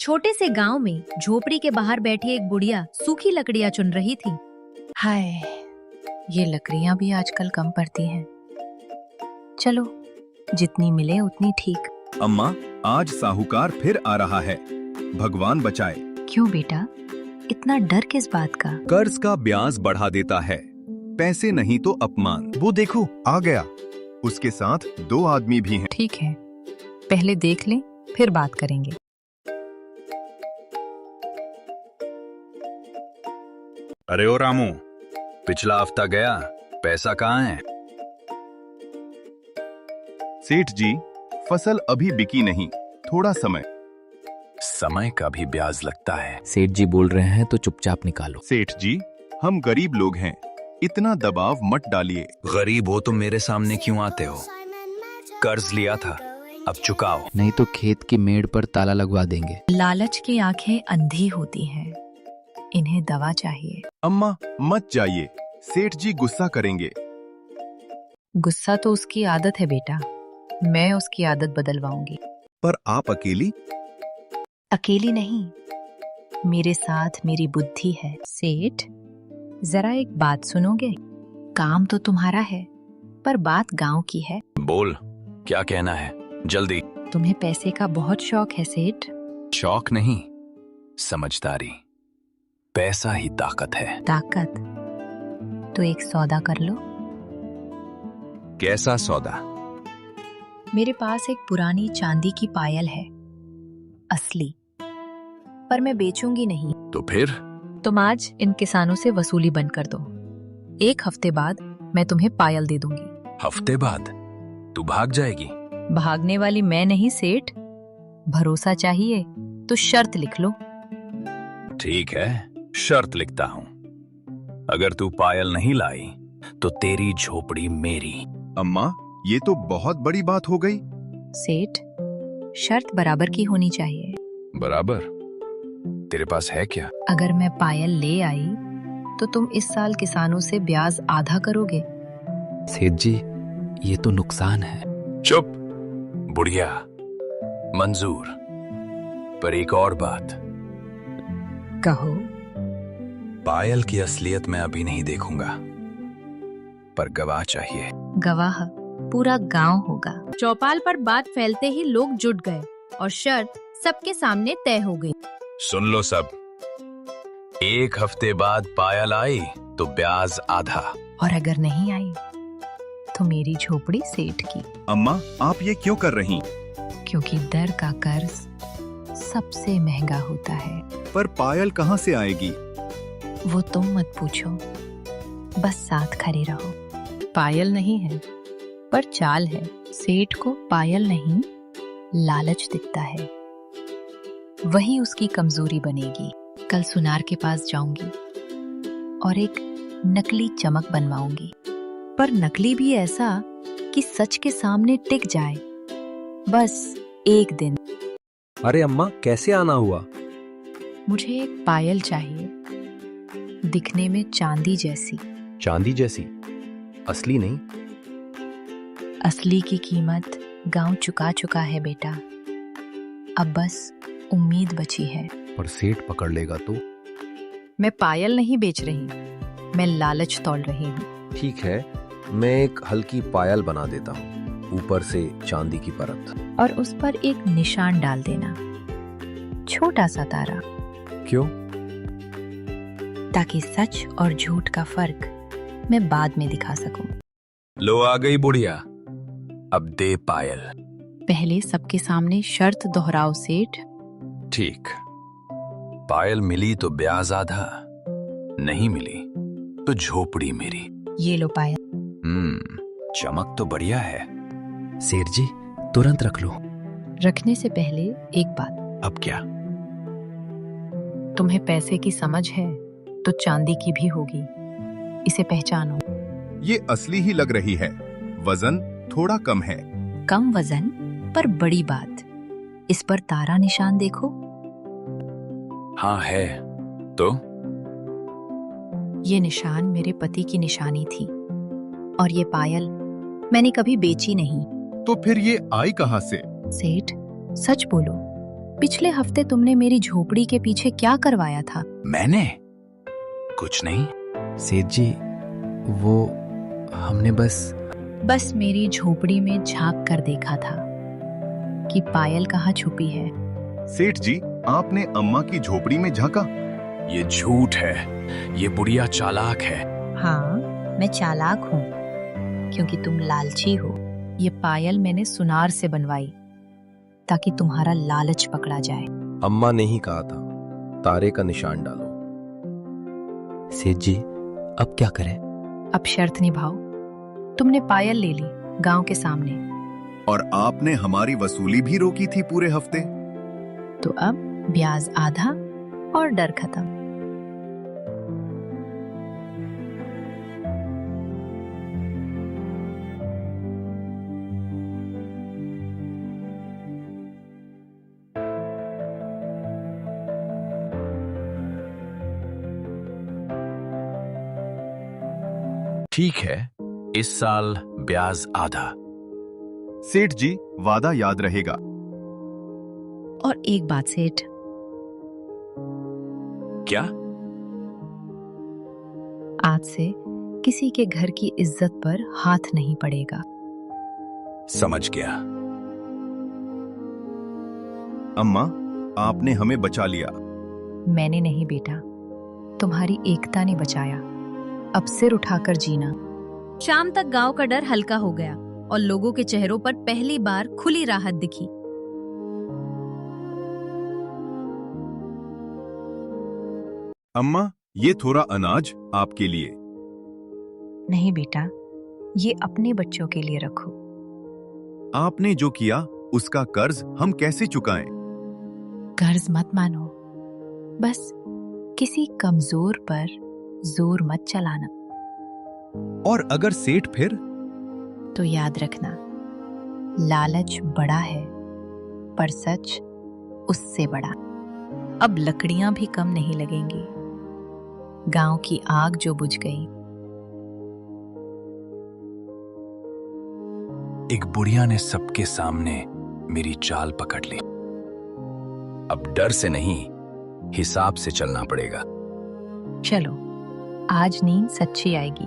छोटे से गांव में झोपड़ी के बाहर बैठी एक बुढ़िया सूखी लकड़ियां चुन रही थी। हाय, ये लकड़ियां भी आजकल कम पड़ती हैं। चलो, जितनी मिले उतनी ठीक। अम्मा, आज साहूकार फिर आ रहा है, भगवान बचाए। क्यों बेटा, इतना डर किस बात का? कर्ज का ब्याज बढ़ा देता है, पैसे नहीं तो अपमान। वो देखो आ गया, उसके साथ 2 आदमी भी हैं। ठीक है, पहले देख लें फिर बात करेंगे। अरे ओ रामू, पिछला हफ्ता गया, पैसा कहाँ है? सेठ जी, फसल अभी बिकी नहीं, थोड़ा समय। समय का भी ब्याज लगता है। सेठ जी बोल रहे हैं तो चुपचाप निकालो। सेठ जी, हम गरीब लोग हैं, इतना दबाव मत डालिए। गरीब हो तो मेरे सामने क्यों आते हो? कर्ज लिया था, अब चुकाओ। नहीं तो खेत की मेड़ पर ताला लगवा देंगे। लालच की आंखें अंधी होती हैं, इन्हें दवा चाहिए। अम्मा मत जाइए, सेठ जी गुस्सा करेंगे। गुस्सा तो उसकी आदत है बेटा, मैं उसकी आदत बदलवाऊंगी। पर आप अकेली? अकेली नहीं, मेरे साथ मेरी बुद्धि है। सेठ, जरा एक बात सुनोगे? काम तो तुम्हारा है, पर बात गांव की है। बोल, क्या कहना है? जल्दी। तुम्हें पैसे का बहुत शौक है सेठ। शौक नहीं, समझदारी। पैसा ही ताकत है। ताकत? तो एक सौदा कर लो। कैसा सौदा? मेरे पास एक पुरानी चांदी की पायल है, असली, पर मैं बेचूंगी नहीं। तो फिर? तुम आज इन किसानों से वसूली बंद कर दो। 1 हफ्ते बाद मैं तुम्हें पायल दे दूंगी। हफ्ते बाद? तू भाग जाएगी? भागने वाली मैं नहीं सेठ, भरोसा चाहिए तो शर्त लिख लो। ठीक है, शर्त लिखता हूँ। अगर तू पायल नहीं लाई तो तेरी झोपड़ी मेरी। अम्मा, ये तो बहुत बड़ी बात हो गई। सेठ, शर्त बराबर की होनी चाहिए। बराबर? तेरे पास है क्या? अगर मैं पायल ले आई तो तुम इस साल किसानों से ब्याज आधा करोगे। सेठ जी, ये तो नुकसान है। चुप बुढ़िया, मंजूर। पर एक और बात। कहो। पायल की असलियत मैं अभी नहीं देखूंगा, पर गवाह चाहिए। गवाह पूरा गांव होगा। चौपाल पर बात फैलते ही लोग जुट गए और शर्त सबके सामने तय हो गई। सुन लो सब, 1 हफ्ते बाद पायल आई तो ब्याज आधा। और अगर नहीं आई तो मेरी झोपड़ी सेठ की। अम्मा, आप ये क्यों कर रही? क्योंकि दर का कर्ज सबसे महंगा होता है। पर पायल कहाँ से आएगी? वो तुम मत पूछो, बस साथ खड़े रहो। पायल नहीं है, पर चाल है। सेठ को पायल नहीं, लालच दिखता है, वही उसकी कमजोरी बनेगी। कल सुनार के पास जाऊंगी और एक नकली चमक बनवाऊंगी, पर नकली भी ऐसा कि सच के सामने टिक जाए। बस एक दिन। अरे अम्मा, कैसे आना हुआ? मुझे एक पायल चाहिए, दिखने में चांदी जैसी। चांदी जैसी? असली नहीं? असली की कीमत गांव चुका चुका है बेटा, अब बस उम्मीद बची है। पर सेठ पकड़ लेगा तो? मैं पायल नहीं बेच रही, मैं लालच तोल रही हूँ। ठीक है, मैं एक हल्की पायल बना देता हूँ, ऊपर से चांदी की परत। और उस पर एक निशान डाल देना, छोटा सा तारा। क्यों? ताकि सच और झूठ का फर्क मैं बाद में दिखा सकूं। लो आ गई बुढ़िया, अब दे पायल। पहले सबके सामने शर्त दोहराओ सेठ। ठीक, पायल मिली तो ब्याज आधा, नहीं मिली तो झोपड़ी मेरी। ये लो पायल। चमक तो बढ़िया है। सेठ जी, तुरंत रख लो। रखने से पहले एक बात। अब क्या? तुम्हें पैसे की समझ है तो चांदी की भी होगी, इसे पहचानो। ये असली ही लग रही है, वजन थोड़ा कम है। कम वजन पर बड़ी बात, इस पर तारा निशान देखो। हाँ है तो? ये निशान मेरे पति की निशानी थी, और ये पायल मैंने कभी बेची नहीं। तो फिर ये आई कहाँ से? सेठ, सच बोलो, पिछले हफ्ते तुमने मेरी झोपड़ी के पीछे क्या करवाया था? मैंने कुछ नहीं। सेठ जी, वो हमने बस मेरी झोपड़ी में झांक कर देखा था कि पायल कहाँ छुपी है। सेठ जी, आपने अम्मा की झोपड़ी में झांका? ये झूठ है, ये बुढ़िया चालाक है। हाँ, मैं चालाक हूँ क्योंकि तुम लालची हो। ये पायल मैंने सुनार से बनवाई ताकि तुम्हारा लालच पकड़ा जाए। अम्मा ने ही कहा था, तारे का निशान डालो। सेठ जी, अब क्या करें? अब शर्त निभाओ। तुमने पायल ले ली गांव के सामने, और आपने हमारी वसूली भी रोकी थी पूरे हफ्ते। तो अब ब्याज आधा और डर खत्म। ठीक है, इस साल ब्याज आधा। सेठ जी, वादा याद रहेगा। और एक बात सेठ, क्या? आज से किसी के घर की इज्जत पर हाथ नहीं पड़ेगा। समझ गया। अम्मा, आपने हमें बचा लिया। मैंने नहीं बेटा, तुम्हारी एकता ने बचाया। अब सिर उठाकर जीना। शाम तक गांव का डर हल्का हो गया और लोगों के चेहरों पर पहली बार खुली राहत दिखी। अम्मा, ये थोड़ा अनाज आपके लिए। नहीं बेटा, ये अपने बच्चों के लिए रखो। आपने जो किया उसका कर्ज हम कैसे चुकाएं? कर्ज मत मानो, बस किसी कमजोर पर जोर मत चलाना। और अगर सेठ फिर? तो याद रखना, लालच बड़ा है पर सच उससे बड़ा। अब लकड़ियां भी कम नहीं लगेंगी। गांव की आग जो बुझ गई। एक बुढ़िया ने सबके सामने मेरी चाल पकड़ ली। अब डर से नहीं, हिसाब से चलना पड़ेगा। चलो, आज नींद सच्ची आएगी।